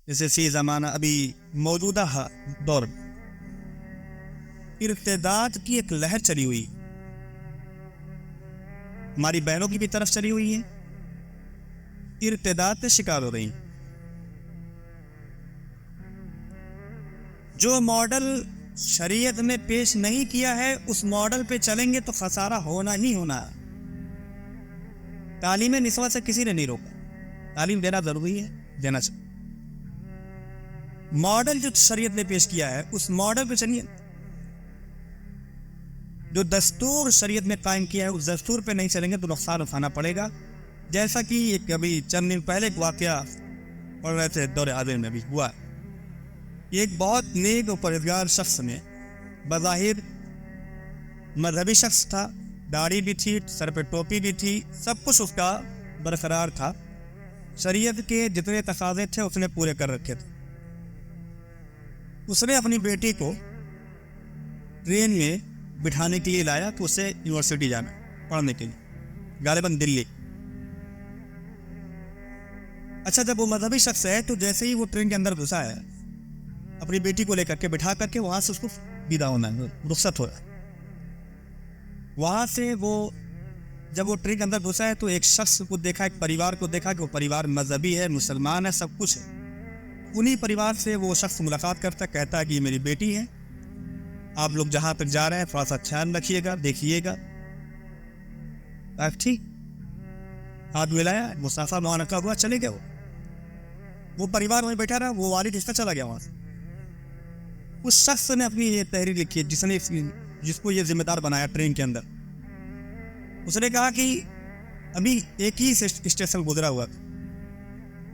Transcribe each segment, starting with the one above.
جیسے فی زمانہ ابھی موجودہ دور میں ارتداد کی ایک لہر چلی ہوئی، ہماری بہنوں کی بھی طرف چلی ہوئی ہے، ارتداد سے شکار ہو رہی ہیں۔ جو ماڈل شریعت میں پیش نہیں کیا ہے اس ماڈل پہ چلیں گے تو خسارہ ہونا ہی ہونا ہے۔ تعلیم نسواں سے کسی نے نہیں روکا، تعلیم دینا ضروری ہے، دینا چاہیے۔ ماڈل جو شریعت نے پیش کیا ہے اس ماڈل پہ چلیے، جو دستور شریعت نے قائم کیا ہے اس دستور پہ نہیں چلیں گے تو نقصان اٹھانا پڑے گا۔ جیسا کہ ایک ابھی چند دن پہلے ایک واقعہ پڑھ رہے تھے دور حاضر میں بھی ہوا، ایک بہت نیک اور پرہیزگار شخص نے، بظاہر مذہبی شخص تھا، داڑھی بھی تھی، سر پہ ٹوپی بھی تھی، سب کچھ اس کا برقرار تھا، شریعت کے جتنے تقاضے تھے اس نے پورے کر رکھے تھے۔ اس نے اپنی بیٹی کو ٹرین میں بٹھانے کے لیے لایا کہ اسے یونیورسٹی جانا پڑھنے کے لیے، غالباً دلی۔ اچھا، جب وہ مذہبی شخص ہے تو جیسے ہی وہ ٹرین کے اندر گھسا ہے، اپنی بیٹی کو لے کر کے بٹھا کر کے وہاں سے اس کو ودا ہونا ہے، رخصت ہو رہا ہے۔ وہاں سے وہ جب وہ ٹرین کے اندر گھسا ہے تو ایک شخص کو دیکھا، ایک پریوار کو دیکھا کہ وہ پریوار مذہبی ہے، مسلمان ہے، سب کچھ ہے۔ انہی پریوار سے وہ شخص ملاقات کرتا، کہتا ہے کہ یہ میری بیٹی ہے، آپ لوگ جہاں تک جا رہے ہیں تھوڑا سا خیال رکھیے گا، دیکھیے گا۔ ٹھیک، ہاتھ ملایا، مسافہ معانقہ ہوا، چلے گئے۔ وہ پریوار وہیں بیٹھا رہا، وہ والد اس کا چلا گیا وہاں سے۔ اس شخص نے اپنی یہ تحریر لکھی ہے جس کو یہ ذمہ دار بنایا ٹرین کے اندر۔ اس نے کہا کہ ابھی ایک ہی اسٹیشن گزرا ہوا تھا،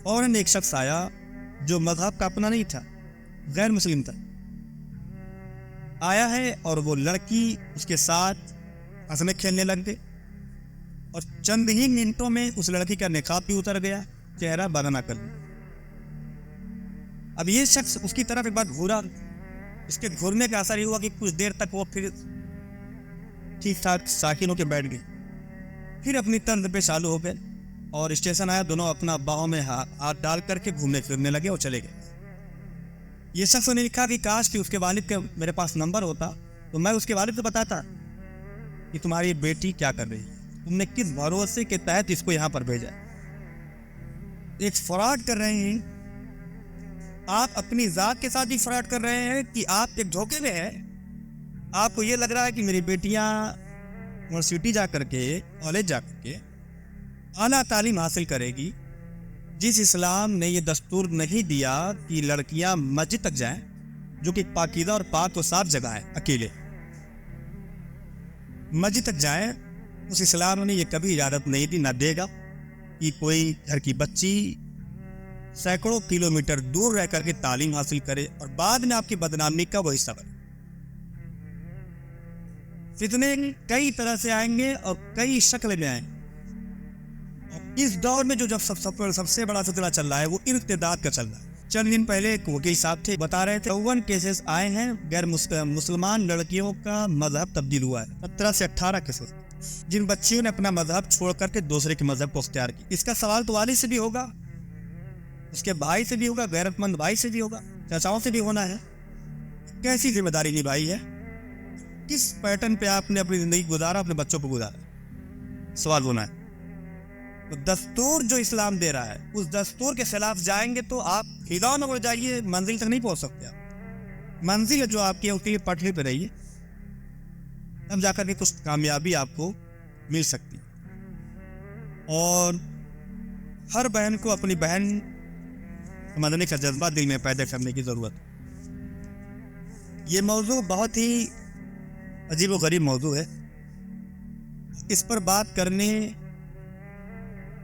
فوراً ایک شخص آیا جو مذہب کا اپنا نہیں تھا، غیر مسلم تھا، آیا ہے اور وہ لڑکی اس کے ساتھ ہنسنے کھیلنے لگ گئی، اور چند ہی منٹوں میں اس لڑکی کا نقاب بھی اتر گیا، چہرہ بدنا کر لیا۔ اب یہ شخص اس کی طرف ایک بار گھورا، اس کے گھورنے کا اثر یہ ہوا کہ کچھ دیر تک وہ پھر ٹھیک ٹھاک ساکن ہو کے بیٹھ گئی، پھر اپنی طرز پہ چالو ہو گئے، اور اسٹیشن آیا، دونوں اپنا باہوں میں ہاتھ ڈال کر کے گھومنے پھرنے لگے اور چلے گئے۔ یہ شخص نے لکھا کہ کاش کہ اس کے والد کا میرے پاس نمبر ہوتا تو میں اس کے والد کو بتاتا کہ تمہاری بیٹی کیا کر رہی ہے، تم نے کس بھروسے کے تحت اس کو یہاں پر بھیجا۔ ایک فراڈ کر رہے ہیں آپ، اپنی ذات کے ساتھ بھی فراڈ کر رہے ہیں کہ آپ ایک دھوکے میں ہیں۔ آپ کو یہ لگ رہا ہے کہ میری بیٹیاں یونیورسٹی جا کر کے، کالج جا کر کے اعلیٰ تعلیم حاصل کرے گی، جس اسلام نے یہ دستور نہیں دیا کہ لڑکیاں مسجد تک جائیں، جو کہ پاکیزہ اور پاک و صاف جگہ ہے، اکیلے مسجد تک جائیں، اس اسلام نے یہ کبھی اجازت نہیں دی، نہ دے گا کہ کوئی گھر کی بچی سینکڑوں کلومیٹر دور رہ کر کے تعلیم حاصل کرے اور بعد میں آپ کی بدنامی کا وہ حصہ بنے۔ فتنے کئی طرح سے آئیں گے اور کئی شکل میں آئیں گے۔ اس دور میں جو سب سے بڑا فتنہ چل رہا ہے وہ ارتداد کا چل رہا ہے۔ چند دن پہلے ایک وکیل صاحب تھے، بتا رہے تھے 51 کیسز آئے ہیں غیر مسلمان لڑکیوں کا مذہب تبدیل ہوا ہے، 17 سے 18 کیسز، جن بچیوں نے اپنا مذہب چھوڑ کر کے دوسرے کے مذہب کو اختیار کی۔ اس کا سوال تو والد سے بھی ہوگا، اس کے بھائی سے بھی ہوگا، غیرت مند بھائی سے بھی ہوگا، چچاؤں سے بھی ہونا ہے۔ کیسی ذمہ داری نبھائی ہے؟ کس پیٹرن پہ آپ نے اپنی زندگی گزارا، اپنے بچوں کو گزارا؟ سوال ہونا ہے۔ تو دستور جو اسلام دے رہا ہے اس دستور کے خلاف جائیں گے تو آپ ہلاؤ نہ اڑ جائیے، منزل تک نہیں پہنچ سکتے۔ آپ منزل جو آپ کی ہے اس کی پٹری پہ رہیے، تب جا کر کے کچھ کامیابی آپ کو مل سکتی۔ اور ہر بہن کو اپنی بہن سمجھنے کا جذبہ دل میں پیدا کرنے کی ضرورت ہے۔ یہ موضوع بہت ہی عجیب و غریب موضوع ہے، اس پر بات کرنے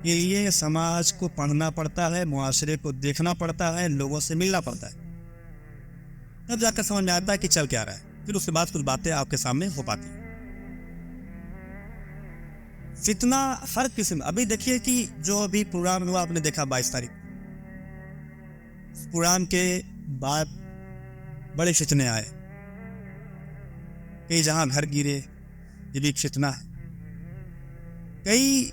کے لیے سماج کو پڑھنا پڑتا ہے، معاشرے کو دیکھنا پڑتا ہے، لوگوں سے ملنا پڑتا ہے، تب جا کر سمجھ میں آتا ہے کہ چل کیا رہا ہے، پھر اس کے بعد کچھ باتیں آپ کے سامنے ہو پاتی ہیں۔ فتنہ ہر قسم، ابھی دیکھیے کہ جو ابھی پروگرام ہوا آپ نے دیکھا 22 تاریخ، پروگرام کے بعد بڑے فتنے آئے، کئی جہاں گھر گرے، یہ بھی ایک فتنہ ہے۔ کئی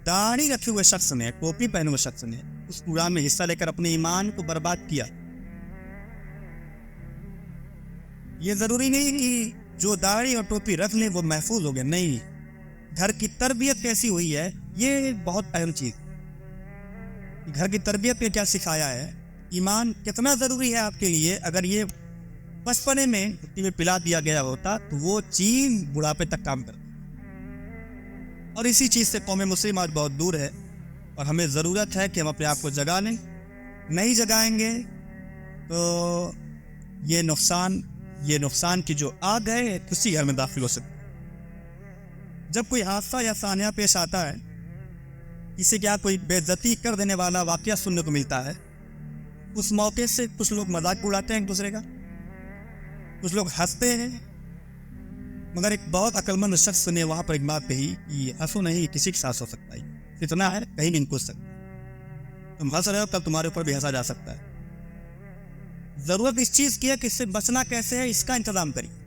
داڑھی رکھے ہوئے شخص نے، ٹوپی پہنے ہوئے شخص نے اس پروگرام میں حصہ لے کر اپنے ایمان کو برباد کیا. یہ ضروری نہیں کہ جو داڑھی اور ٹوپی رکھ لیں وہ محفوظ ہو گیا، نہیں. گھر کی تربیت کیسی ہوئی ہے یہ بہت اہم چیز. گھر کی تربیت میں کیا سکھایا ہے، ایمان کتنا ضروری ہے آپ کے لیے. اگر یہ بچپنے میں مٹی میں پلا دیا گیا ہوتا تو وہ چیز بڑھاپے تک کام کرتا. اور اسی چیز سے قوم مسلم آج بہت دور ہے، اور ہمیں ضرورت ہے کہ ہم اپنے آپ کو جگا لیں. نہیں جگائیں گے تو یہ نقصان کی جو آگ ہے کسی گھر میں داخل ہو سکتی. جب کوئی حادثہ یا سانحہ پیش آتا ہے، کسی کیا کوئی بے عزتی کر دینے والا واقعہ سننے کو ملتا ہے، اس موقع سے کچھ لوگ مذاق اڑاتے ہیں ایک دوسرے کا، کچھ لوگ ہنستے ہیں. مگر ایک بہت عقل مند شخص نے وہاں پر ایک بات کہی کہ ہنسو نہیں، کسی کے ساتھ ہو سکتا ہے، اتنا ہے کہیں نہیں پوچھ سکتا. تم ہنس رہے ہو، کل تمہارے اوپر بھی ہنسا جا سکتا ہے. ضرورت اس چیز کی ہے کہ اس سے بچنا کیسے ہے، اس کا انتظام کریے.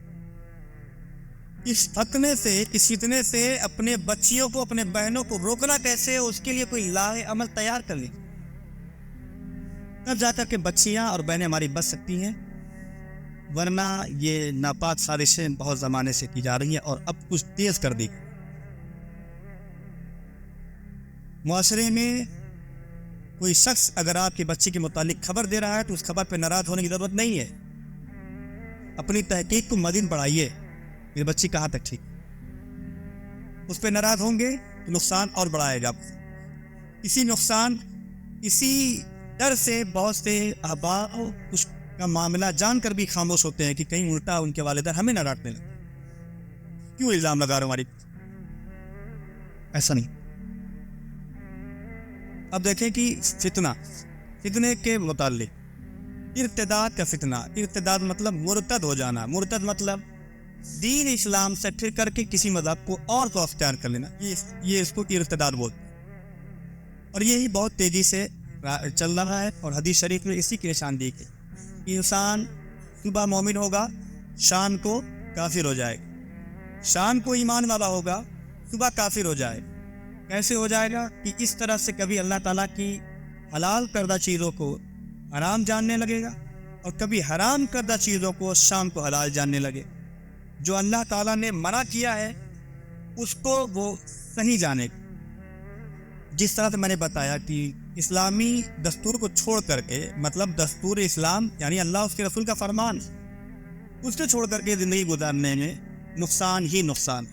اس فتنے سے، اس فتنے سے اپنے بچیوں کو، اپنے بہنوں کو روکنا کیسے ہے، اس کے لیے کوئی لاہ عمل تیار کر لیں. تب جا کر کے بچیاں اور بہنیں ہماری بچ سکتی ہیں، ورنہ یہ ناپاک سازشیں بہت زمانے سے کی جا رہی ہیں اور اب کچھ تیز کر دی. معاشرے میں کوئی شخص اگر آپ کی بچی کے متعلق خبر دے رہا ہے تو اس خبر پہ ناراض ہونے کی ضرورت نہیں ہے. اپنی تحقیق کو مزید بڑھائیے، میری بچی کہاں تک ٹھیک. اس پہ ناراض ہوں گے تو نقصان اور بڑھائے گا. اسی ڈر سے بہت سے احباب کچھ کا معاملہ جان کر بھی خاموش ہوتے ہیں کہ کہیں الٹا ان کے والدین ہمیں نہ ڈانٹنے لگے. کیوں الزام لگا رہے ہماری؟ ایسا نہیں. اب دیکھیں کہ فتنے کے متعلق ارتداد کا فتنہ. ارتداد مطلب مرتد ہو جانا. مرتد مطلب دین اسلام سے پھر کر کے کسی مذہب کو اور کو اختیار کر لینا. یہ اس کو ارتداد بولتے ہیں، اور یہی بہت تیزی سے چل رہا ہے. اور حدیث شریف میں اسی کی نشاندہی کی. انسان صبح مومن ہوگا، شام کو کافر ہو جائے گا. شام کو ایمان والا ہوگا، صبح کافر ہو جائے گا. کیسے ہو جائے گا؟ کہ اس طرح سے کبھی اللہ تعالیٰ کی حلال کردہ چیزوں کو حرام جاننے لگے گا، اور کبھی حرام کردہ چیزوں کو شام کو حلال جاننے لگے. جو اللہ تعالیٰ نے منع کیا ہے اس کو وہ صحیح جانے گا. جس طرح سے میں نے بتایا کہ اسلامی دستور کو چھوڑ کر کے، مطلب دستور اسلام یعنی اللہ اس کے رسول کا فرمان، اس کو چھوڑ کر کے زندگی گزارنے میں نقصان ہی نقصان.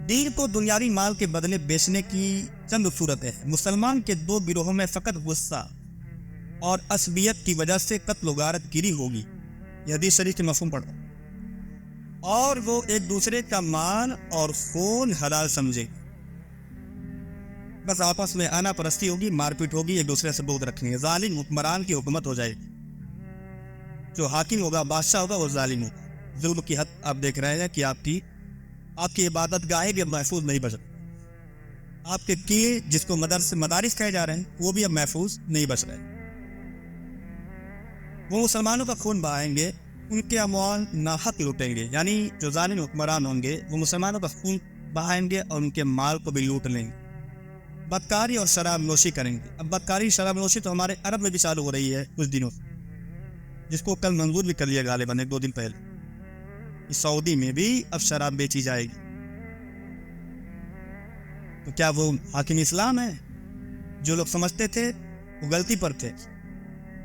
دین کو دنیاوی مال کے بدلے بیچنے کی چند صورتیں ہیں. مسلمان کے دو گروہوں میں فقط غصہ اور عصبیت کی وجہ سے قتل و غارت گیری ہوگی. یہ حدیث شریف کے مفہوم پڑھو. اور وہ ایک دوسرے کا مال اور خون حلال سمجھے. بس آپس میں آنا پرستی ہوگی، مار پیٹ ہوگی، ایک دوسرے سے بغض رکھنی ہے. ظالم حکمران کی حکومت ہو جائے گی. جو حاکم ہوگا، بادشاہ ہوگا، وہ ظالم ہوگا. ظلم کی حد آپ دیکھ رہے ہیں کہ آپ کی عبادت گاہیں بھی اب محفوظ نہیں بچ رہی. آپ کے قلعے جس کو مدارس کہے جا رہے ہیں وہ بھی اب محفوظ نہیں بچ رہے. وہ مسلمانوں کا خون بہائیں گے، ان کے اموال ناحق لوٹیں گے. یعنی جو ظالم حکمران ہوں گے وہ مسلمانوں کا خون بہائیں گے اور ان کے مال کو بھی لوٹ لیں گے. بدکاری اور شراب نوشی کریں گے. اب بدکاری شراب نوشی تو ہمارے عرب میں بھی چالو ہو رہی ہے کچھ دنوں سے، جس کو کل منظور بھی کر لیا غالباً 1-2 دن پہلے. سعودی میں بھی اب شراب بیچی جائے گی. تو کیا وہ حاکم اسلام ہے؟ جو لوگ سمجھتے تھے وہ غلطی پر تھے.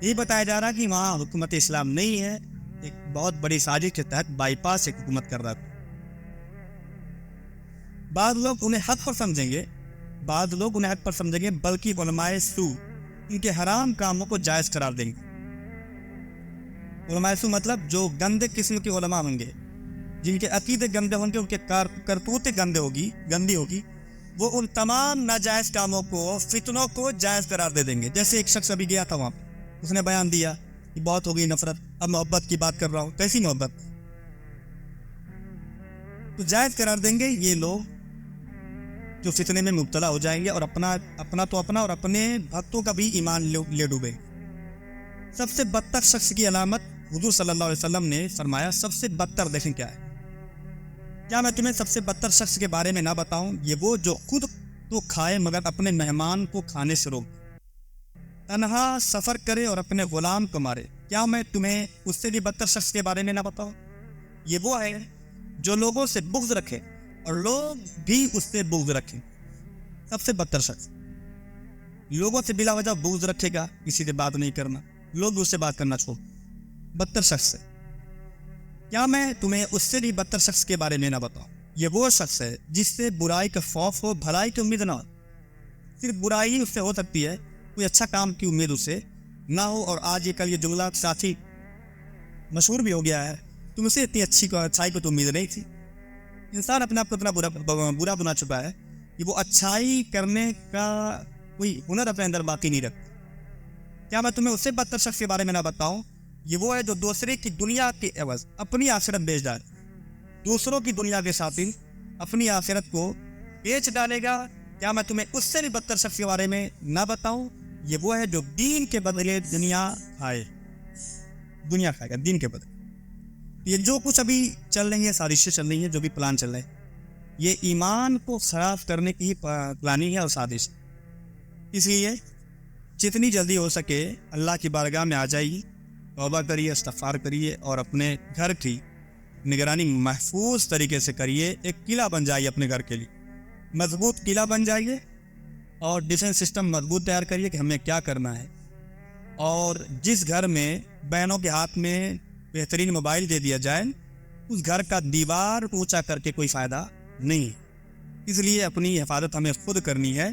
یہ بتایا جا رہا کہ وہاں حکومت اسلام نہیں ہے، ایک بہت بڑی سازش کے تحت بائی پاس ایک حکومت کر رہا تھا. بعض لوگ انہیں حق پر سمجھیں گے، بلکہ علماء سو ان کے حرام کاموں کو جائز قرار دیں گے. علماء سو مطلب جو گندے قسم کے علماء ہوں گے، جن کے عقیدے گندے ہوں گے، ان کے کرتوتیں گندی ہوگی، وہ ان تمام ناجائز کاموں کو، فتنوں کو جائز قرار دے دیں گے. جیسے ایک شخص ابھی گیا تھا وہاں پہ، اس نے بیان دیا کہ بہت ہو گئی نفرت، اب محبت کی بات کر رہا ہوں. کیسی محبت؟ تو جائز قرار دیں گے یہ لوگ جو فتنے میں مبتلا ہو جائیں گے اور اپنا اور اپنے بھکتوں کا بھی ایمان لے ڈوبے. سب سے بدتر شخص کی علامت حضور صلی اللہ علیہ وسلم نے فرمایا. سب سے بدتر دیکھیں کیا ہے. کیا میں تمہیں سب سے بدتر شخص کے بارے میں نہ بتاؤں؟ یہ وہ جو خود تو کھائے مگر اپنے مہمان کو کھانے سے روک. تنہا سفر کرے اور اپنے غلام کو مارے. کیا میں تمہیں اس سے بھی بدتر شخص کے بارے میں نہ بتاؤں؟ یہ وہ ہے جو لوگوں سے بغض رکھے اور لوگ بھی اس سے بغض رکھیں. سب سے بدتر شخص لوگوں سے بلا وجہ بغض رکھے گا، کسی سے بات نہیں کرنا، لوگ بھی اس سے بات کرنا چھوڑ. بدتر شخص ہے. کیا میں تمہیں اس سے بھی بدتر شخص کے بارے میں نہ بتاؤں؟ یہ وہ شخص ہے جس سے برائی کا خوف ہو، بھلائی کی امید نہ ہو. صرف برائی ہی اس سے ہو سکتی ہے، کوئی اچھا کام کی امید اسے نہ ہو. اور آج یہ کل یہ جملہ ساتھی مشہور بھی ہو گیا ہے، تم سے اتنی اچھائی کو تو امید نہیں تھی. انسان اپنے آپ کو اتنا برا بنا چکا ہے کہ وہ اچھائی کرنے کا کوئی ہنر اپنے اندر باقی نہیں رکھتا. کیا میں تمہیں اس سے بدتر شخص کے بارے میں نہ بتاؤں؟ یہ وہ ہے جو دوسرے کی دنیا کے عوض اپنی آخرت بیچ ڈالے. دوسروں کی دنیا کے خاطر اپنی آخرت کو بیچ ڈالے گا. کیا میں تمہیں اس سے بھی بدتر شخص کے بارے میں نہ بتاؤں؟ یہ وہ ہے جو دین کے بدلے دنیا کھائے. دنیا کھائے گا دین کے بدلے. یہ جو کچھ ابھی چل رہی ہے، سازشیں چل رہی ہیں، جو بھی پلان چل رہے ہیں، یہ ایمان کو خراب کرنے کی ہی پلاننگ ہے اور سازش. اس لیے جتنی جلدی ہو سکے اللہ کی بارگاہ میں آ جائیے، توبہ کریے، استغفار کریے اور اپنے گھر کی نگرانی محفوظ طریقے سے کریے. ایک قلعہ بن جائیے اپنے گھر کے لیے، مضبوط قلعہ بن جائیے اور ڈیفنس سسٹم مضبوط تیار کریے کہ ہمیں کیا کرنا ہے. اور جس گھر میں بہنوں کے ہاتھ میں بہترین موبائل دے دیا جائے، اس گھر کا دیوار اونچا کر کے کوئی فائدہ نہیں. اس لیے اپنی حفاظت ہمیں خود کرنی ہے.